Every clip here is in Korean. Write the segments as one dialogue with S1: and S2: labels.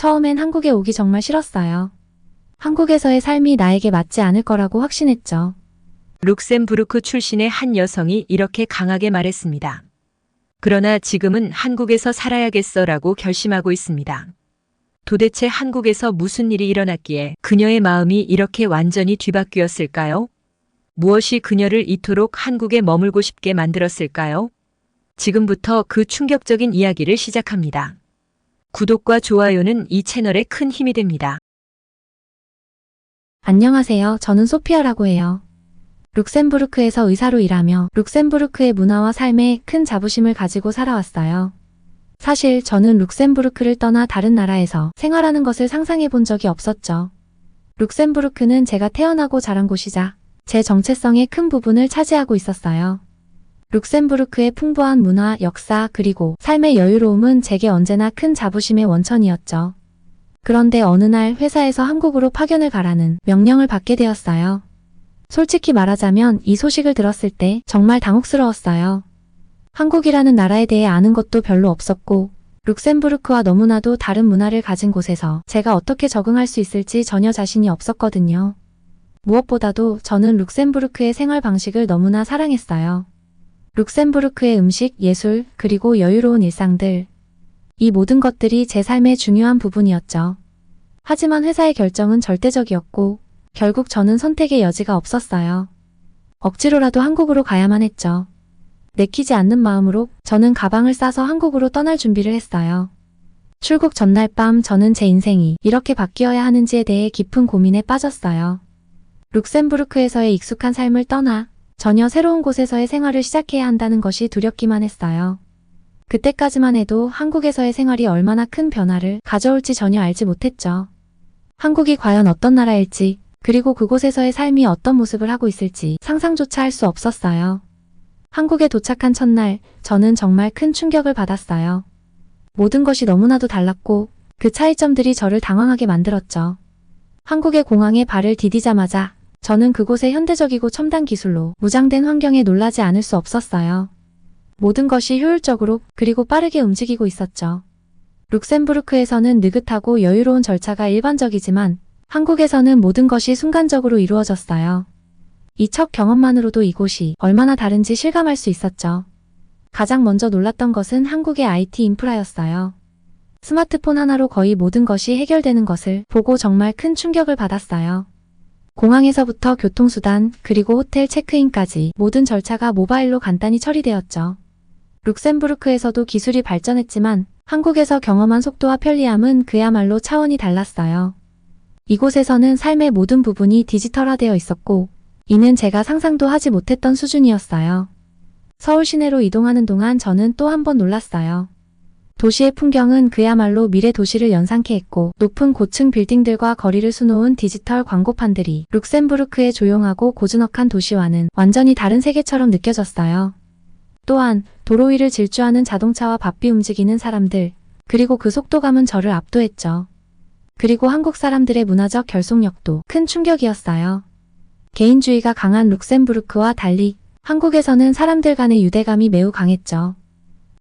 S1: 처음엔 한국에 오기 정말 싫었어요. 한국에서의 삶이 나에게 맞지 않을 거라고 확신했죠.
S2: 룩셈부르크 출신의 한 여성이 이렇게 강하게 말했습니다. 그러나 지금은 한국에서 살아야겠어라고 결심하고 있습니다. 도대체 한국에서 무슨 일이 일어났기에 그녀의 마음이 이렇게 완전히 뒤바뀌었을까요? 무엇이 그녀를 이토록 한국에 머물고 싶게 만들었을까요? 지금부터 그 충격적인 이야기를 시작합니다. 구독과 좋아요는 이 채널에 큰 힘이 됩니다.
S1: 안녕하세요. 저는 소피아라고 해요. 룩셈부르크에서 의사로 일하며 룩셈부르크의 문화와 삶에 큰 자부심을 가지고 살아왔어요. 사실 저는 룩셈부르크를 떠나 다른 나라에서 생활하는 것을 상상해 본 적이 없었죠. 룩셈부르크는 제가 태어나고 자란 곳이자 제 정체성의 큰 부분을 차지하고 있었어요. 룩셈부르크의 풍부한 문화, 역사, 그리고 삶의 여유로움은 제게 언제나 큰 자부심의 원천이었죠. 그런데 어느 날 회사에서 한국으로 파견을 가라는 명령을 받게 되었어요. 솔직히 말하자면 이 소식을 들었을 때 정말 당혹스러웠어요. 한국이라는 나라에 대해 아는 것도 별로 없었고 룩셈부르크와 너무나도 다른 문화를 가진 곳에서 제가 어떻게 적응할 수 있을지 전혀 자신이 없었거든요. 무엇보다도 저는 룩셈부르크의 생활 방식을 너무나 사랑했어요. 룩셈부르크의 음식, 예술, 그리고 여유로운 일상들. 이 모든 것들이 제 삶의 중요한 부분이었죠. 하지만 회사의 결정은 절대적이었고 결국 저는 선택의 여지가 없었어요. 억지로라도 한국으로 가야만 했죠. 내키지 않는 마음으로 저는 가방을 싸서 한국으로 떠날 준비를 했어요. 출국 전날 밤 저는 제 인생이 이렇게 바뀌어야 하는지에 대해 깊은 고민에 빠졌어요. 룩셈부르크에서의 익숙한 삶을 떠나 전혀 새로운 곳에서의 생활을 시작해야 한다는 것이 두렵기만 했어요. 그때까지만 해도 한국에서의 생활이 얼마나 큰 변화를 가져올지 전혀 알지 못했죠. 한국이 과연 어떤 나라일지, 그리고 그곳에서의 삶이 어떤 모습을 하고 있을지 상상조차 할 수 없었어요. 한국에 도착한 첫날, 저는 정말 큰 충격을 받았어요. 모든 것이 너무나도 달랐고 그 차이점들이 저를 당황하게 만들었죠. 한국의 공항에 발을 디디자마자 저는 그곳의 현대적이고 첨단 기술로 무장된 환경에 놀라지 않을 수 없었어요. 모든 것이 효율적으로 그리고 빠르게 움직이고 있었죠. 룩셈부르크에서는 느긋하고 여유로운 절차가 일반적이지만 한국에서는 모든 것이 순간적으로 이루어졌어요. 이 첫 경험만으로도 이곳이 얼마나 다른지 실감할 수 있었죠. 가장 먼저 놀랐던 것은 한국의 IT 인프라였어요. 스마트폰 하나로 거의 모든 것이 해결되는 것을 보고 정말 큰 충격을 받았어요. 공항에서부터 교통수단, 그리고 호텔 체크인까지 모든 절차가 모바일로 간단히 처리되었죠. 룩셈부르크에서도 기술이 발전했지만 한국에서 경험한 속도와 편리함은 그야말로 차원이 달랐어요. 이곳에서는 삶의 모든 부분이 디지털화되어 있었고 이는 제가 상상도 하지 못했던 수준이었어요. 서울 시내로 이동하는 동안 저는 또 한 번 놀랐어요. 도시의 풍경은 그야말로 미래 도시를 연상케 했고 높은 고층 빌딩들과 거리를 수놓은 디지털 광고판들이 룩셈부르크의 조용하고 고즈넉한 도시와는 완전히 다른 세계처럼 느껴졌어요. 또한 도로 위를 질주하는 자동차와 바삐 움직이는 사람들, 그리고 그 속도감은 저를 압도했죠. 그리고 한국 사람들의 문화적 결속력도 큰 충격이었어요. 개인주의가 강한 룩셈부르크와 달리 한국에서는 사람들 간의 유대감이 매우 강했죠.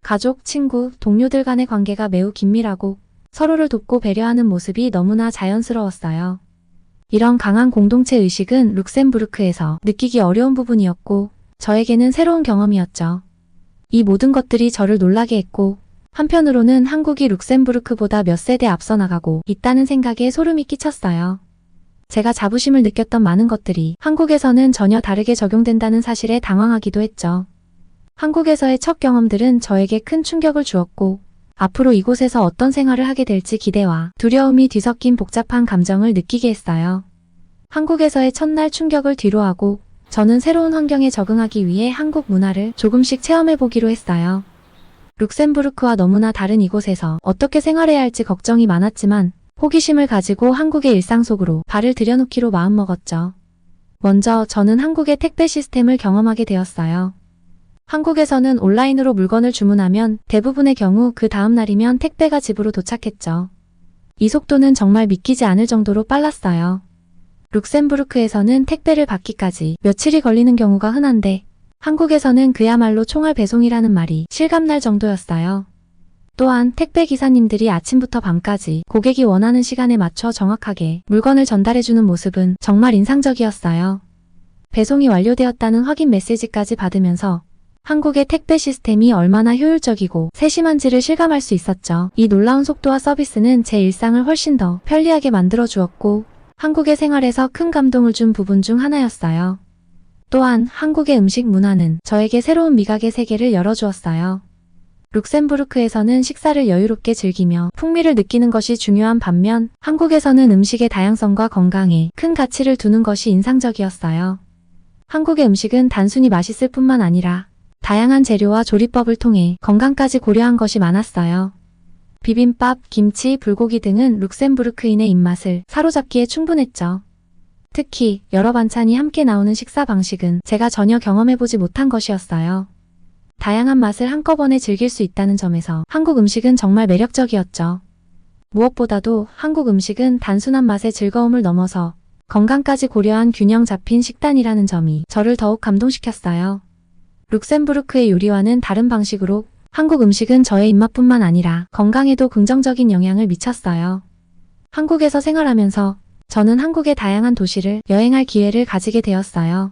S1: 가족, 친구, 동료들 간의 관계가 매우 긴밀하고 서로를 돕고 배려하는 모습이 너무나 자연스러웠어요. 이런 강한 공동체 의식은 룩셈부르크에서 느끼기 어려운 부분이었고 저에게는 새로운 경험이었죠. 이 모든 것들이 저를 놀라게 했고 한편으로는 한국이 룩셈부르크보다 몇 세대 앞서 나가고 있다는 생각에 소름이 끼쳤어요. 제가 자부심을 느꼈던 많은 것들이 한국에서는 전혀 다르게 적용된다는 사실에 당황하기도 했죠. 한국에서의 첫 경험들은 저에게 큰 충격을 주었고 앞으로 이곳에서 어떤 생활을 하게 될지 기대와 두려움이 뒤섞인 복잡한 감정을 느끼게 했어요. 한국에서의 첫날 충격을 뒤로하고 저는 새로운 환경에 적응하기 위해 한국 문화를 조금씩 체험해보기로 했어요. 룩셈부르크와 너무나 다른 이곳에서 어떻게 생활해야 할지 걱정이 많았지만 호기심을 가지고 한국의 일상 속으로 발을 들여놓기로 마음먹었죠. 먼저 저는 한국의 택배 시스템을 경험하게 되었어요. 한국에서는 온라인으로 물건을 주문하면 대부분의 경우 그 다음 날이면 택배가 집으로 도착했죠. 이 속도는 정말 믿기지 않을 정도로 빨랐어요. 룩셈부르크에서는 택배를 받기까지 며칠이 걸리는 경우가 흔한데 한국에서는 그야말로 총알 배송이라는 말이 실감날 정도였어요. 또한 택배 기사님들이 아침부터 밤까지 고객이 원하는 시간에 맞춰 정확하게 물건을 전달해주는 모습은 정말 인상적이었어요. 배송이 완료되었다는 확인 메시지까지 받으면서 한국의 택배 시스템이 얼마나 효율적이고 세심한지를 실감할 수 있었죠. 이 놀라운 속도와 서비스는 제 일상을 훨씬 더 편리하게 만들어 주었고 한국의 생활에서 큰 감동을 준 부분 중 하나였어요. 또한 한국의 음식 문화는 저에게 새로운 미각의 세계를 열어주었어요. 룩셈부르크에서는 식사를 여유롭게 즐기며 풍미를 느끼는 것이 중요한 반면 한국에서는 음식의 다양성과 건강에 큰 가치를 두는 것이 인상적이었어요. 한국의 음식은 단순히 맛있을 뿐만 아니라 다양한 재료와 조리법을 통해 건강까지 고려한 것이 많았어요. 비빔밥, 김치, 불고기 등은 룩셈부르크인의 입맛을 사로잡기에 충분했죠. 특히 여러 반찬이 함께 나오는 식사 방식은 제가 전혀 경험해보지 못한 것이었어요. 다양한 맛을 한꺼번에 즐길 수 있다는 점에서 한국 음식은 정말 매력적이었죠. 무엇보다도 한국 음식은 단순한 맛의 즐거움을 넘어서 건강까지 고려한 균형 잡힌 식단이라는 점이 저를 더욱 감동시켰어요. 룩셈부르크의 요리와는 다른 방식으로 한국 음식은 저의 입맛뿐만 아니라 건강에도 긍정적인 영향을 미쳤어요. 한국에서 생활하면서 저는 한국의 다양한 도시를 여행할 기회를 가지게 되었어요.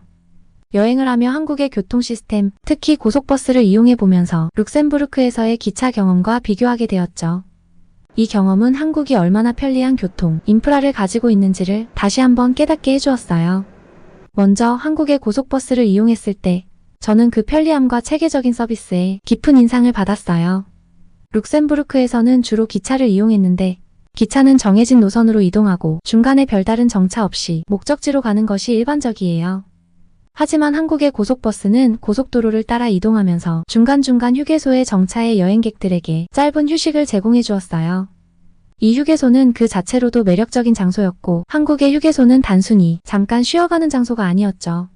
S1: 여행을 하며 한국의 교통 시스템, 특히 고속버스를 이용해 보면서 룩셈부르크에서의 기차 경험과 비교하게 되었죠. 이 경험은 한국이 얼마나 편리한 교통, 인프라를 가지고 있는지를 다시 한번 깨닫게 해주었어요. 먼저 한국의 고속버스를 이용했을 때 저는 그 편리함과 체계적인 서비스에 깊은 인상을 받았어요. 룩셈부르크에서는 주로 기차를 이용했는데 기차는 정해진 노선으로 이동하고 중간에 별다른 정차 없이 목적지로 가는 것이 일반적이에요. 하지만 한국의 고속버스는 고속도로를 따라 이동하면서 중간중간 휴게소에 정차해 여행객들에게 짧은 휴식을 제공해 주었어요. 이 휴게소는 그 자체로도 매력적인 장소였고 한국의 휴게소는 단순히 잠깐 쉬어가는 장소가 아니었죠.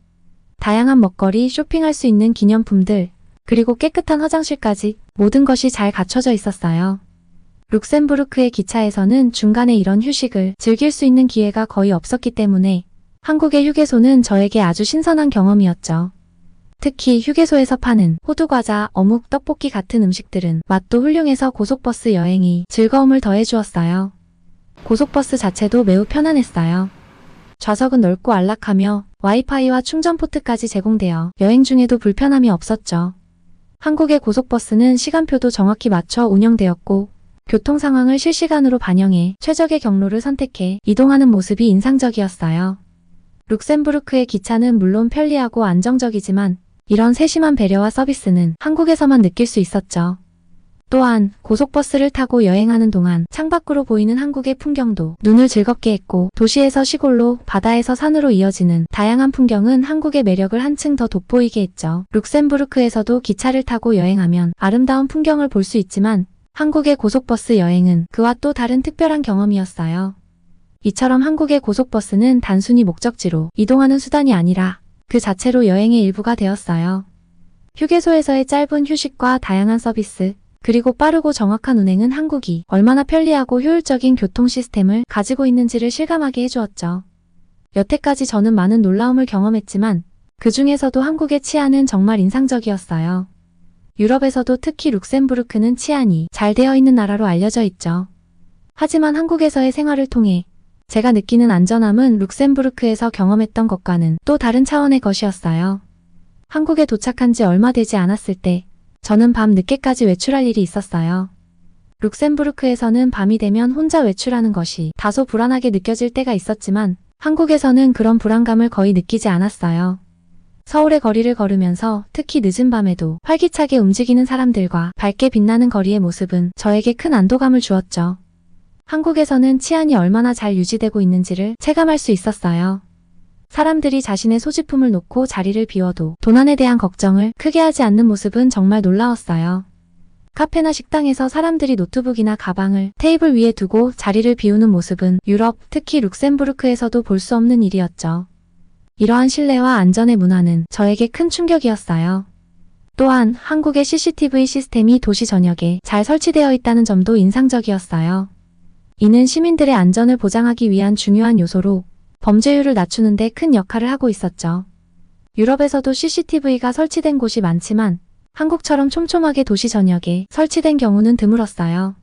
S1: 다양한 먹거리, 쇼핑할 수 있는 기념품들, 그리고 깨끗한 화장실까지 모든 것이 잘 갖춰져 있었어요. 룩셈부르크의 기차에서는 중간에 이런 휴식을 즐길 수 있는 기회가 거의 없었기 때문에 한국의 휴게소는 저에게 아주 신선한 경험이었죠. 특히 휴게소에서 파는 호두과자, 어묵, 떡볶이 같은 음식들은 맛도 훌륭해서 고속버스 여행이 즐거움을 더해주었어요. 고속버스 자체도 매우 편안했어요. 좌석은 넓고 안락하며 와이파이와 충전 포트까지 제공되어 여행 중에도 불편함이 없었죠. 한국의 고속버스는 시간표도 정확히 맞춰 운영되었고 교통 상황을 실시간으로 반영해 최적의 경로를 선택해 이동하는 모습이 인상적이었어요. 룩셈부르크의 기차는 물론 편리하고 안정적이지만 이런 세심한 배려와 서비스는 한국에서만 느낄 수 있었죠. 또한 고속버스를 타고 여행하는 동안 창밖으로 보이는 한국의 풍경도 눈을 즐겁게 했고 도시에서 시골로 바다에서 산으로 이어지는 다양한 풍경은 한국의 매력을 한층 더 돋보이게 했죠. 룩셈부르크에서도 기차를 타고 여행하면 아름다운 풍경을 볼 수 있지만 한국의 고속버스 여행은 그와 또 다른 특별한 경험이었어요. 이처럼 한국의 고속버스는 단순히 목적지로 이동하는 수단이 아니라 그 자체로 여행의 일부가 되었어요. 휴게소에서의 짧은 휴식과 다양한 서비스, 그리고 빠르고 정확한 운행은 한국이 얼마나 편리하고 효율적인 교통 시스템을 가지고 있는지를 실감하게 해주었죠. 여태까지 저는 많은 놀라움을 경험했지만 그 중에서도 한국의 치안은 정말 인상적이었어요. 유럽에서도 특히 룩셈부르크는 치안이 잘 되어 있는 나라로 알려져 있죠. 하지만 한국에서의 생활을 통해 제가 느끼는 안전함은 룩셈부르크에서 경험했던 것과는 또 다른 차원의 것이었어요. 한국에 도착한 지 얼마 되지 않았을 때 저는 밤 늦게까지 외출할 일이 있었어요. 룩셈부르크에서는 밤이 되면 혼자 외출하는 것이 다소 불안하게 느껴질 때가 있었지만 한국에서는 그런 불안감을 거의 느끼지 않았어요. 서울의 거리를 걸으면서 특히 늦은 밤에도 활기차게 움직이는 사람들과 밝게 빛나는 거리의 모습은 저에게 큰 안도감을 주었죠. 한국에서는 치안이 얼마나 잘 유지되고 있는지를 체감할 수 있었어요. 사람들이 자신의 소지품을 놓고 자리를 비워도 도난에 대한 걱정을 크게 하지 않는 모습은 정말 놀라웠어요. 카페나 식당에서 사람들이 노트북이나 가방을 테이블 위에 두고 자리를 비우는 모습은 유럽, 특히 룩셈부르크에서도 볼 수 없는 일이었죠. 이러한 신뢰와 안전의 문화는 저에게 큰 충격이었어요. 또한 한국의 CCTV 시스템이 도시 전역에 잘 설치되어 있다는 점도 인상적이었어요. 이는 시민들의 안전을 보장하기 위한 중요한 요소로 범죄율을 낮추는 데 큰 역할을 하고 있었죠. 유럽에서도 CCTV가 설치된 곳이 많지만 한국처럼 촘촘하게 도시 전역에 설치된 경우는 드물었어요.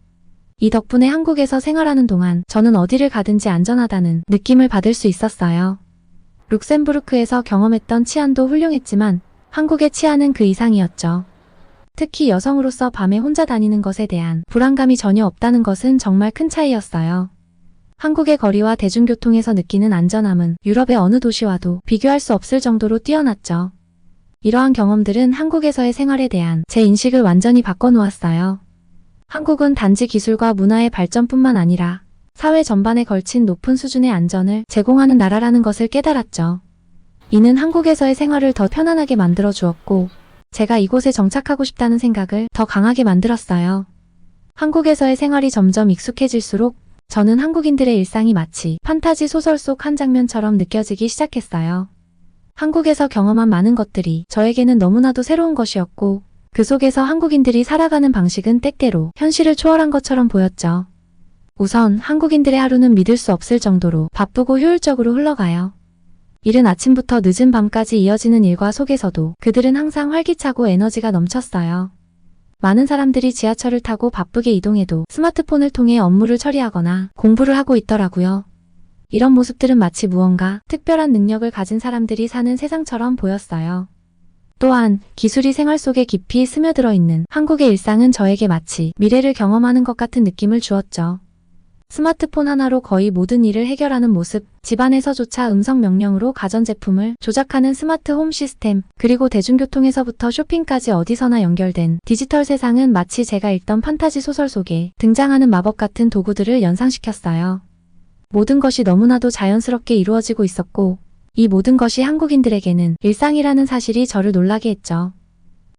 S1: 이 덕분에 한국에서 생활하는 동안 저는 어디를 가든지 안전하다는 느낌을 받을 수 있었어요. 룩셈부르크에서 경험했던 치안도 훌륭했지만 한국의 치안은 그 이상이었죠. 특히 여성으로서 밤에 혼자 다니는 것에 대한 불안감이 전혀 없다는 것은 정말 큰 차이였어요. 한국의 거리와 대중교통에서 느끼는 안전함은 유럽의 어느 도시와도 비교할 수 없을 정도로 뛰어났죠. 이러한 경험들은 한국에서의 생활에 대한 제 인식을 완전히 바꿔놓았어요. 한국은 단지 기술과 문화의 발전뿐만 아니라 사회 전반에 걸친 높은 수준의 안전을 제공하는 나라라는 것을 깨달았죠. 이는 한국에서의 생활을 더 편안하게 만들어 주었고, 제가 이곳에 정착하고 싶다는 생각을 더 강하게 만들었어요. 한국에서의 생활이 점점 익숙해질수록 저는 한국인들의 일상이 마치 판타지 소설 속 한 장면처럼 느껴지기 시작했어요. 한국에서 경험한 많은 것들이 저에게는 너무나도 새로운 것이었고, 그 속에서 한국인들이 살아가는 방식은 때때로 현실을 초월한 것처럼 보였죠. 우선 한국인들의 하루는 믿을 수 없을 정도로 바쁘고 효율적으로 흘러가요. 이른 아침부터 늦은 밤까지 이어지는 일과 속에서도 그들은 항상 활기차고 에너지가 넘쳤어요. 많은 사람들이 지하철을 타고 바쁘게 이동해도 스마트폰을 통해 업무를 처리하거나 공부를 하고 있더라고요. 이런 모습들은 마치 무언가 특별한 능력을 가진 사람들이 사는 세상처럼 보였어요. 또한 기술이 생활 속에 깊이 스며들어 있는 한국의 일상은 저에게 마치 미래를 경험하는 것 같은 느낌을 주었죠. 스마트폰 하나로 거의 모든 일을 해결하는 모습, 집안에서조차 음성 명령으로 가전제품을 조작하는 스마트 홈 시스템, 그리고 대중교통에서부터 쇼핑까지 어디서나 연결된 디지털 세상은 마치 제가 읽던 판타지 소설 속에 등장하는 마법 같은 도구들을 연상시켰어요. 모든 것이 너무나도 자연스럽게 이루어지고 있었고, 이 모든 것이 한국인들에게는 일상이라는 사실이 저를 놀라게 했죠.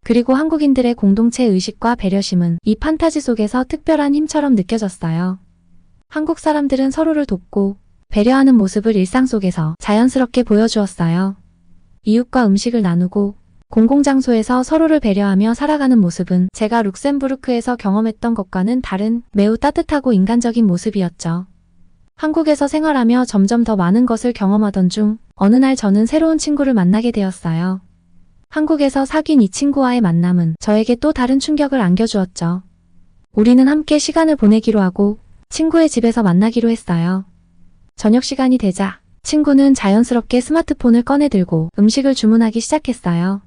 S1: 그리고 한국인들의 공동체 의식과 배려심은 이 판타지 속에서 특별한 힘처럼 느껴졌어요. 한국 사람들은 서로를 돕고 배려하는 모습을 일상 속에서 자연스럽게 보여주었어요. 이웃과 음식을 나누고 공공장소에서 서로를 배려하며 살아가는 모습은 제가 룩셈부르크에서 경험했던 것과는 다른 매우 따뜻하고 인간적인 모습이었죠. 한국에서 생활하며 점점 더 많은 것을 경험하던 중 어느 날 저는 새로운 친구를 만나게 되었어요. 한국에서 사귄 이 친구와의 만남은 저에게 또 다른 충격을 안겨주었죠. 우리는 함께 시간을 보내기로 하고 친구의 집에서 만나기로 했어요. 저녁 시간이 되자 친구는 자연스럽게 스마트폰을 꺼내 들고 음식을 주문하기 시작했어요.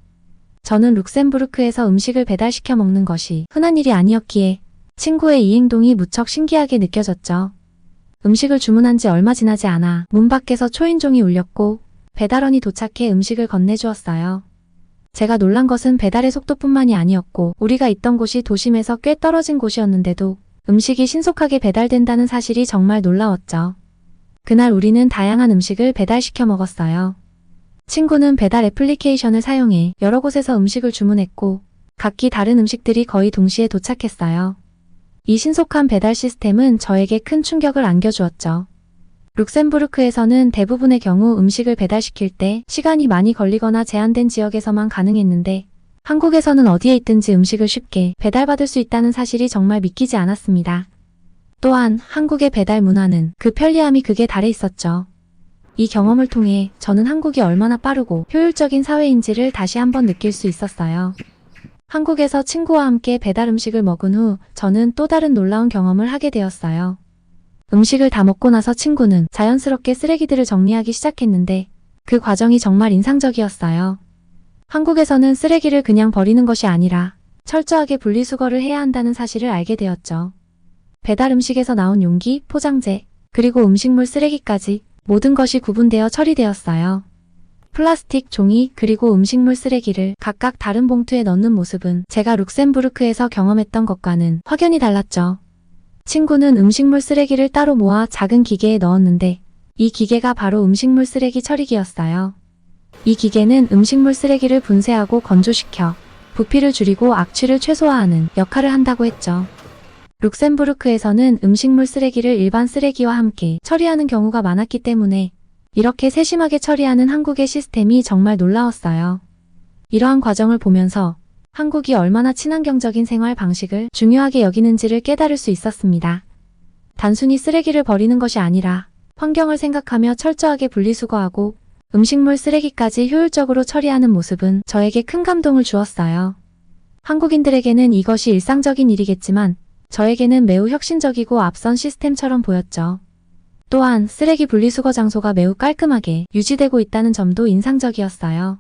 S1: 저는 룩셈부르크에서 음식을 배달시켜 먹는 것이 흔한 일이 아니었기에 친구의 이 행동이 무척 신기하게 느껴졌죠. 음식을 주문한 지 얼마 지나지 않아 문 밖에서 초인종이 울렸고 배달원이 도착해 음식을 건네주었어요. 제가 놀란 것은 배달의 속도뿐만이 아니었고 우리가 있던 곳이 도심에서 꽤 떨어진 곳이었는데도 음식이 신속하게 배달된다는 사실이 정말 놀라웠죠. 그날 우리는 다양한 음식을 배달시켜 먹었어요. 친구는 배달 애플리케이션을 사용해 여러 곳에서 음식을 주문했고 각기 다른 음식들이 거의 동시에 도착했어요. 이 신속한 배달 시스템은 저에게 큰 충격을 안겨주었죠. 룩셈부르크에서는 대부분의 경우 음식을 배달시킬 때 시간이 많이 걸리거나 제한된 지역에서만 가능했는데 한국에서는 어디에 있든지 음식을 쉽게 배달받을 수 있다는 사실이 정말 믿기지 않았습니다. 또한 한국의 배달 문화는 그 편리함이 극에 달해 있었죠. 이 경험을 통해 저는 한국이 얼마나 빠르고 효율적인 사회인지를 다시 한번 느낄 수 있었어요. 한국에서 친구와 함께 배달 음식을 먹은 후 저는 또 다른 놀라운 경험을 하게 되었어요. 음식을 다 먹고 나서 친구는 자연스럽게 쓰레기들을 정리하기 시작했는데 그 과정이 정말 인상적이었어요. 한국에서는 쓰레기를 그냥 버리는 것이 아니라 철저하게 분리수거를 해야 한다는 사실을 알게 되었죠. 배달 음식에서 나온 용기, 포장재, 그리고 음식물 쓰레기까지 모든 것이 구분되어 처리되었어요. 플라스틱, 종이, 그리고 음식물 쓰레기를 각각 다른 봉투에 넣는 모습은 제가 룩셈부르크에서 경험했던 것과는 확연히 달랐죠. 친구는 음식물 쓰레기를 따로 모아 작은 기계에 넣었는데 이 기계가 바로 음식물 쓰레기 처리기였어요. 이 기계는 음식물 쓰레기를 분쇄하고 건조시켜 부피를 줄이고 악취를 최소화하는 역할을 한다고 했죠. 룩셈부르크에서는 음식물 쓰레기를 일반 쓰레기와 함께 처리하는 경우가 많았기 때문에 이렇게 세심하게 처리하는 한국의 시스템이 정말 놀라웠어요. 이러한 과정을 보면서 한국이 얼마나 친환경적인 생활 방식을 중요하게 여기는지를 깨달을 수 있었습니다. 단순히 쓰레기를 버리는 것이 아니라 환경을 생각하며 철저하게 분리수거하고 음식물 쓰레기까지 효율적으로 처리하는 모습은 저에게 큰 감동을 주었어요. 한국인들에게는 이것이 일상적인 일이겠지만 저에게는 매우 혁신적이고 앞선 시스템처럼 보였죠. 또한 쓰레기 분리수거 장소가 매우 깔끔하게 유지되고 있다는 점도 인상적이었어요.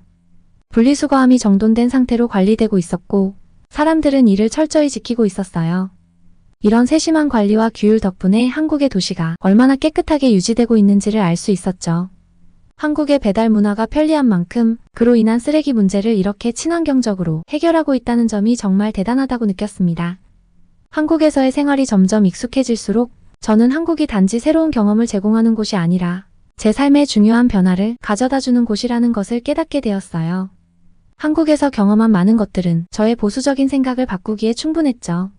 S1: 분리수거함이 정돈된 상태로 관리되고 있었고 사람들은 이를 철저히 지키고 있었어요. 이런 세심한 관리와 규율 덕분에 한국의 도시가 얼마나 깨끗하게 유지되고 있는지를 알 수 있었죠. 한국의 배달 문화가 편리한 만큼 그로 인한 쓰레기 문제를 이렇게 친환경적으로 해결하고 있다는 점이 정말 대단하다고 느꼈습니다. 한국에서의 생활이 점점 익숙해질수록 저는 한국이 단지 새로운 경험을 제공하는 곳이 아니라 제 삶의 중요한 변화를 가져다주는 곳이라는 것을 깨닫게 되었어요. 한국에서 경험한 많은 것들은 저의 보수적인 생각을 바꾸기에 충분했죠.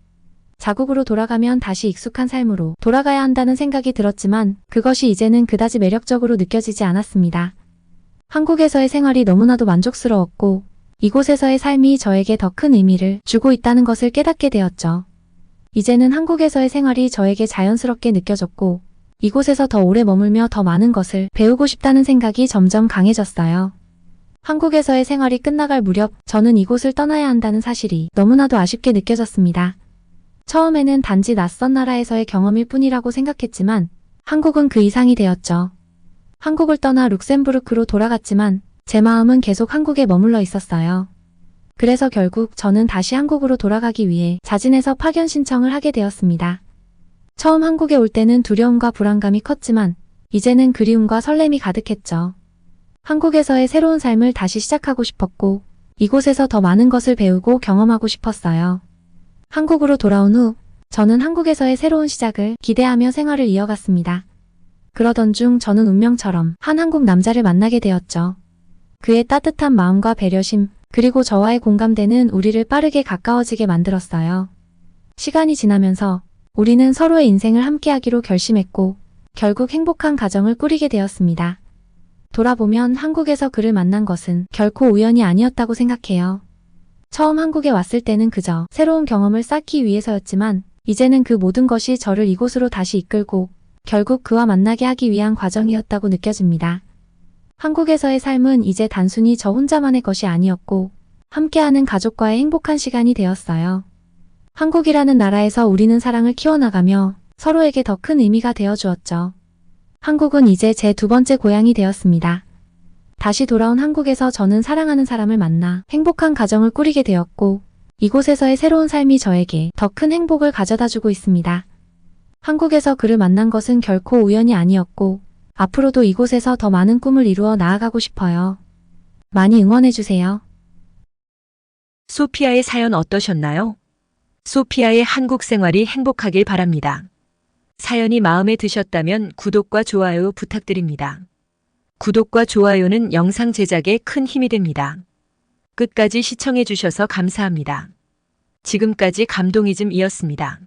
S1: 자국으로 돌아가면 다시 익숙한 삶으로 돌아가야 한다는 생각이 들었지만 그것이 이제는 그다지 매력적으로 느껴지지 않았습니다. 한국에서의 생활이 너무나도 만족스러웠고 이곳에서의 삶이 저에게 더 큰 의미를 주고 있다는 것을 깨닫게 되었죠. 이제는 한국에서의 생활이 저에게 자연스럽게 느껴졌고 이곳에서 더 오래 머물며 더 많은 것을 배우고 싶다는 생각이 점점 강해졌어요. 한국에서의 생활이 끝나갈 무렵 저는 이곳을 떠나야 한다는 사실이 너무나도 아쉽게 느껴졌습니다. 처음에는 단지 낯선 나라에서의 경험일 뿐이라고 생각했지만 한국은 그 이상이 되었죠. 한국을 떠나 룩셈부르크로 돌아갔지만 제 마음은 계속 한국에 머물러 있었어요. 그래서 결국 저는 다시 한국으로 돌아가기 위해 자진해서 파견 신청을 하게 되었습니다. 처음 한국에 올 때는 두려움과 불안감이 컸지만 이제는 그리움과 설렘이 가득했죠. 한국에서의 새로운 삶을 다시 시작하고 싶었고 이곳에서 더 많은 것을 배우고 경험하고 싶었어요. 한국으로 돌아온 후 저는 한국에서의 새로운 시작을 기대하며 생활을 이어갔습니다. 그러던 중 저는 운명처럼 한 한국 남자를 만나게 되었죠. 그의 따뜻한 마음과 배려심 그리고 저와의 공감대는 우리를 빠르게 가까워지게 만들었어요. 시간이 지나면서 우리는 서로의 인생을 함께하기로 결심했고 결국 행복한 가정을 꾸리게 되었습니다. 돌아보면 한국에서 그를 만난 것은 결코 우연이 아니었다고 생각해요. 처음 한국에 왔을 때는 그저 새로운 경험을 쌓기 위해서였지만 이제는 그 모든 것이 저를 이곳으로 다시 이끌고 결국 그와 만나게 하기 위한 과정이었다고 느껴집니다. 한국에서의 삶은 이제 단순히 저 혼자만의 것이 아니었고 함께하는 가족과의 행복한 시간이 되었어요. 한국이라는 나라에서 우리는 사랑을 키워나가며 서로에게 더 큰 의미가 되어주었죠. 한국은 이제 제 두 번째 고향이 되었습니다. 다시 돌아온 한국에서 저는 사랑하는 사람을 만나 행복한 가정을 꾸리게 되었고 이곳에서의 새로운 삶이 저에게 더 큰 행복을 가져다주고 있습니다. 한국에서 그를 만난 것은 결코 우연이 아니었고 앞으로도 이곳에서 더 많은 꿈을 이루어 나아가고 싶어요. 많이 응원해주세요.
S2: 소피아의 사연 어떠셨나요? 소피아의 한국 생활이 행복하길 바랍니다. 사연이 마음에 드셨다면 구독과 좋아요 부탁드립니다. 구독과 좋아요는 영상 제작에 큰 힘이 됩니다. 끝까지 시청해 주셔서 감사합니다. 지금까지 감동이즘이었습니다.